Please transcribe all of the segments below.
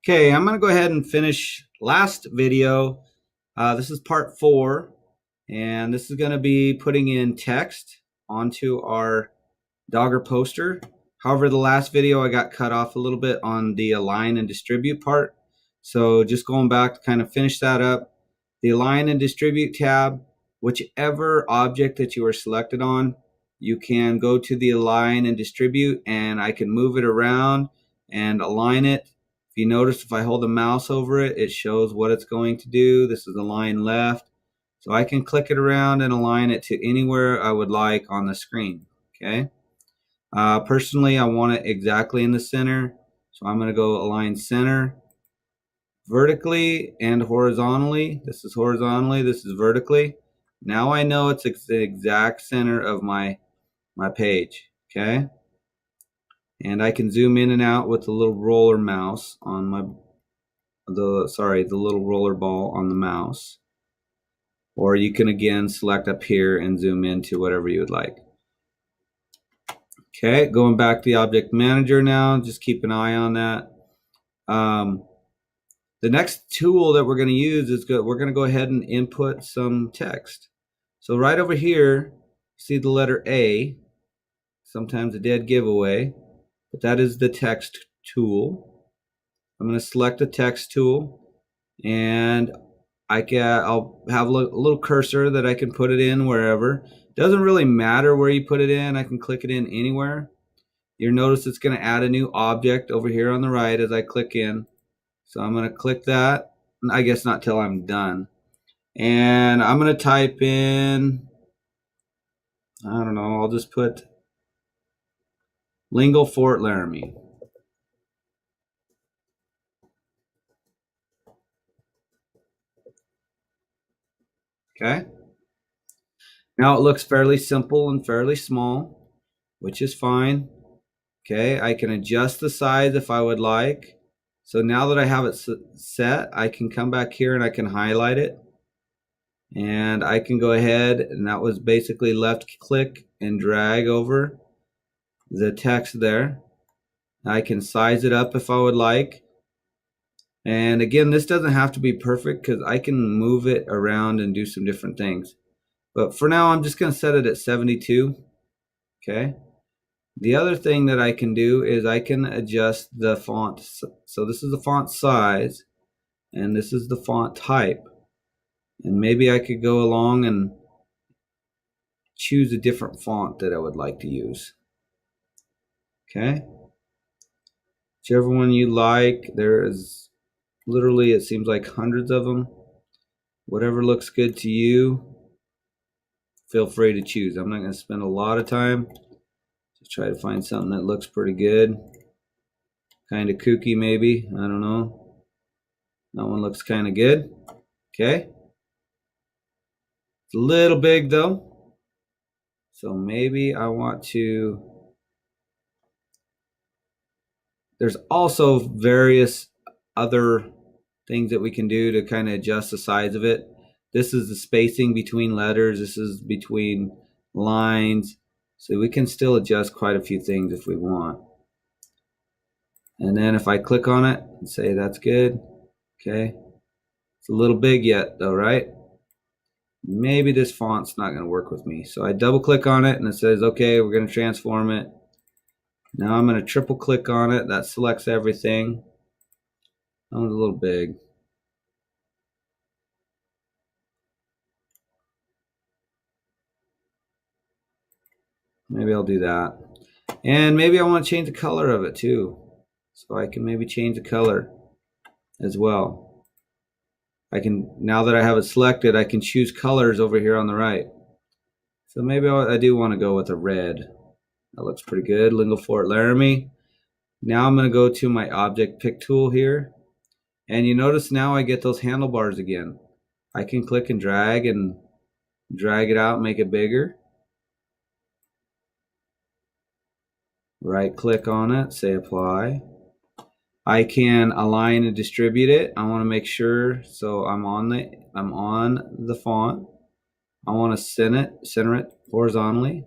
Okay, I'm going to go ahead and finish last video. This is part 4, and this is going to be putting in text onto our Dogger poster. However, the last video I got cut off a little bit on the align and distribute part. So just going back to kind of finish that up. The align and distribute tab, whichever object that you are selected on, you can go to the align and distribute, and I can move it around and align it. If you notice, if I hold the mouse over it, it shows what it's going to do. This is align left. So I can click it around and align it to anywhere I would like on the screen. Okay. Personally, I want it exactly in the center. So I'm going to go align center vertically and horizontally. This is horizontally, this is vertically. Now I know it's the exact center of my page. Okay. And I can zoom in and out with the little roller mouse on the little roller ball on the mouse. Or you can again select up here and zoom into whatever you would like. Okay, going back to the object manager now, just keep an eye on that. The next tool that we're going to use is we're going to go ahead and input some text. So right over here, see the letter A, sometimes a dead giveaway, but that is the text tool. I'm going to select the text tool, and I'll have a little cursor that I can put it in wherever. Doesn't really matter where you put it in. I can click it in anywhere. You'll notice it's going to add a new object over here on the right as I click in. So I'm going to click that. I guess not till I'm done. And I'm going to type in, I don't know, I'll just put Lingle Fort Laramie. Okay. Now it looks fairly simple and fairly small, which is fine. Okay, I can adjust the size if I would like. So now that I have it set, I can come back here and I can highlight it. And I can go ahead, and that was basically left click and drag over the text there. I can size it up if I would like. And again, this doesn't have to be perfect because I can move it around and do some different things. But for now, I'm just going to set it at 72. Okay. The other thing that I can do is I can adjust the font. So this is the font size, and this is the font type. And maybe I could go along and choose a different font that I would like to use. Okay. Whichever one you like. There is literally, it seems like hundreds of them. Whatever looks good to you, feel free to choose. I'm not going to spend a lot of time. Just try to find something that looks pretty good. Kind of kooky maybe. I don't know. That one looks kind of good. Okay. It's a little big though. So maybe I want to. There's also various other things that we can do to kind of adjust the size of it. This is the spacing between letters. This is between lines. So we can still adjust quite a few things if we want. And then if I click on it and say that's good. Okay. It's a little big yet though, right? Maybe this font's not going to work with me. So I double click on it and it says, okay, we're going to transform it. Now I'm going to triple click on it. That selects everything. That one's a little big. Maybe I'll do that. And maybe I want to change the color of it too. So I can maybe change the color as well. I can, now that I have it selected, I can choose colors over here on the right. So maybe I do want to go with a red. That looks pretty good. Lingle Fort Laramie. Now I'm going to go to my object pick tool here. And you notice now I get those handlebars again. I can click and drag it out, make it bigger. Right click on it, say apply. I can align and distribute it. I want to make sure, so I'm on the font. I want to center it horizontally.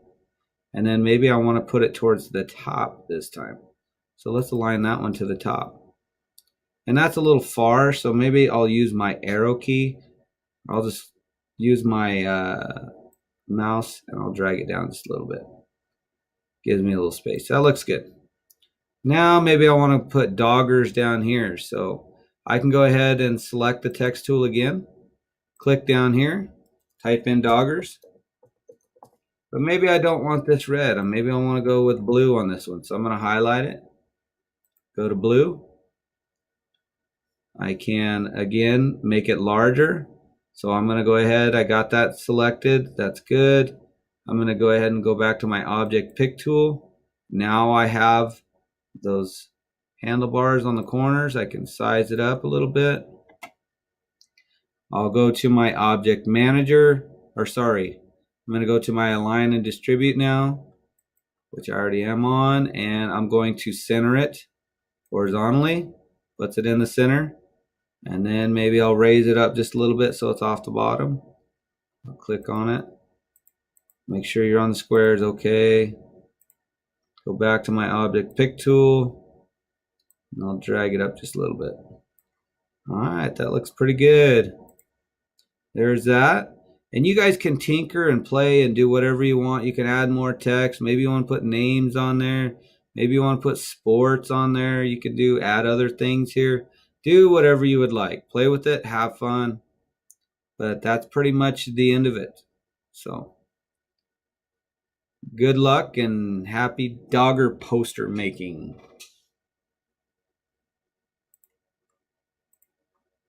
And then maybe I want to put it towards the top this time. So let's align that one to the top. And that's a little far, so maybe I'll use my arrow key. I'll just use my mouse and I'll drag it down just a little bit. Gives me a little space. That looks good. Now maybe I want to put doggers down here. So I can go ahead and select the text tool again. Click down here, type in doggers. But maybe I don't want this red. Maybe I want to go with blue on this one. So I'm going to highlight it. Go to blue. I can, again, make it larger. So I'm going to go ahead. I got that selected. That's good. I'm going to go ahead and go back to my object pick tool. Now I have those handlebars on the corners. I can size it up a little bit. I'll go to my object manager, I'm going to go to my align and distribute now, which I already am on, and I'm going to center it horizontally, puts it in the center, and then maybe I'll raise it up just a little bit so it's off the bottom. I'll click on it. Make sure you're on the squares, okay. Go back to my object pick tool, and I'll drag it up just a little bit. All right, that looks pretty good. There's that. And you guys can tinker and play and do whatever you want. You can add more text. Maybe you want to put names on there. Maybe you want to put sports on there. You can add other things here. Do whatever you would like. Play with it. Have fun. But that's pretty much the end of it. So good luck and happy dogger poster making.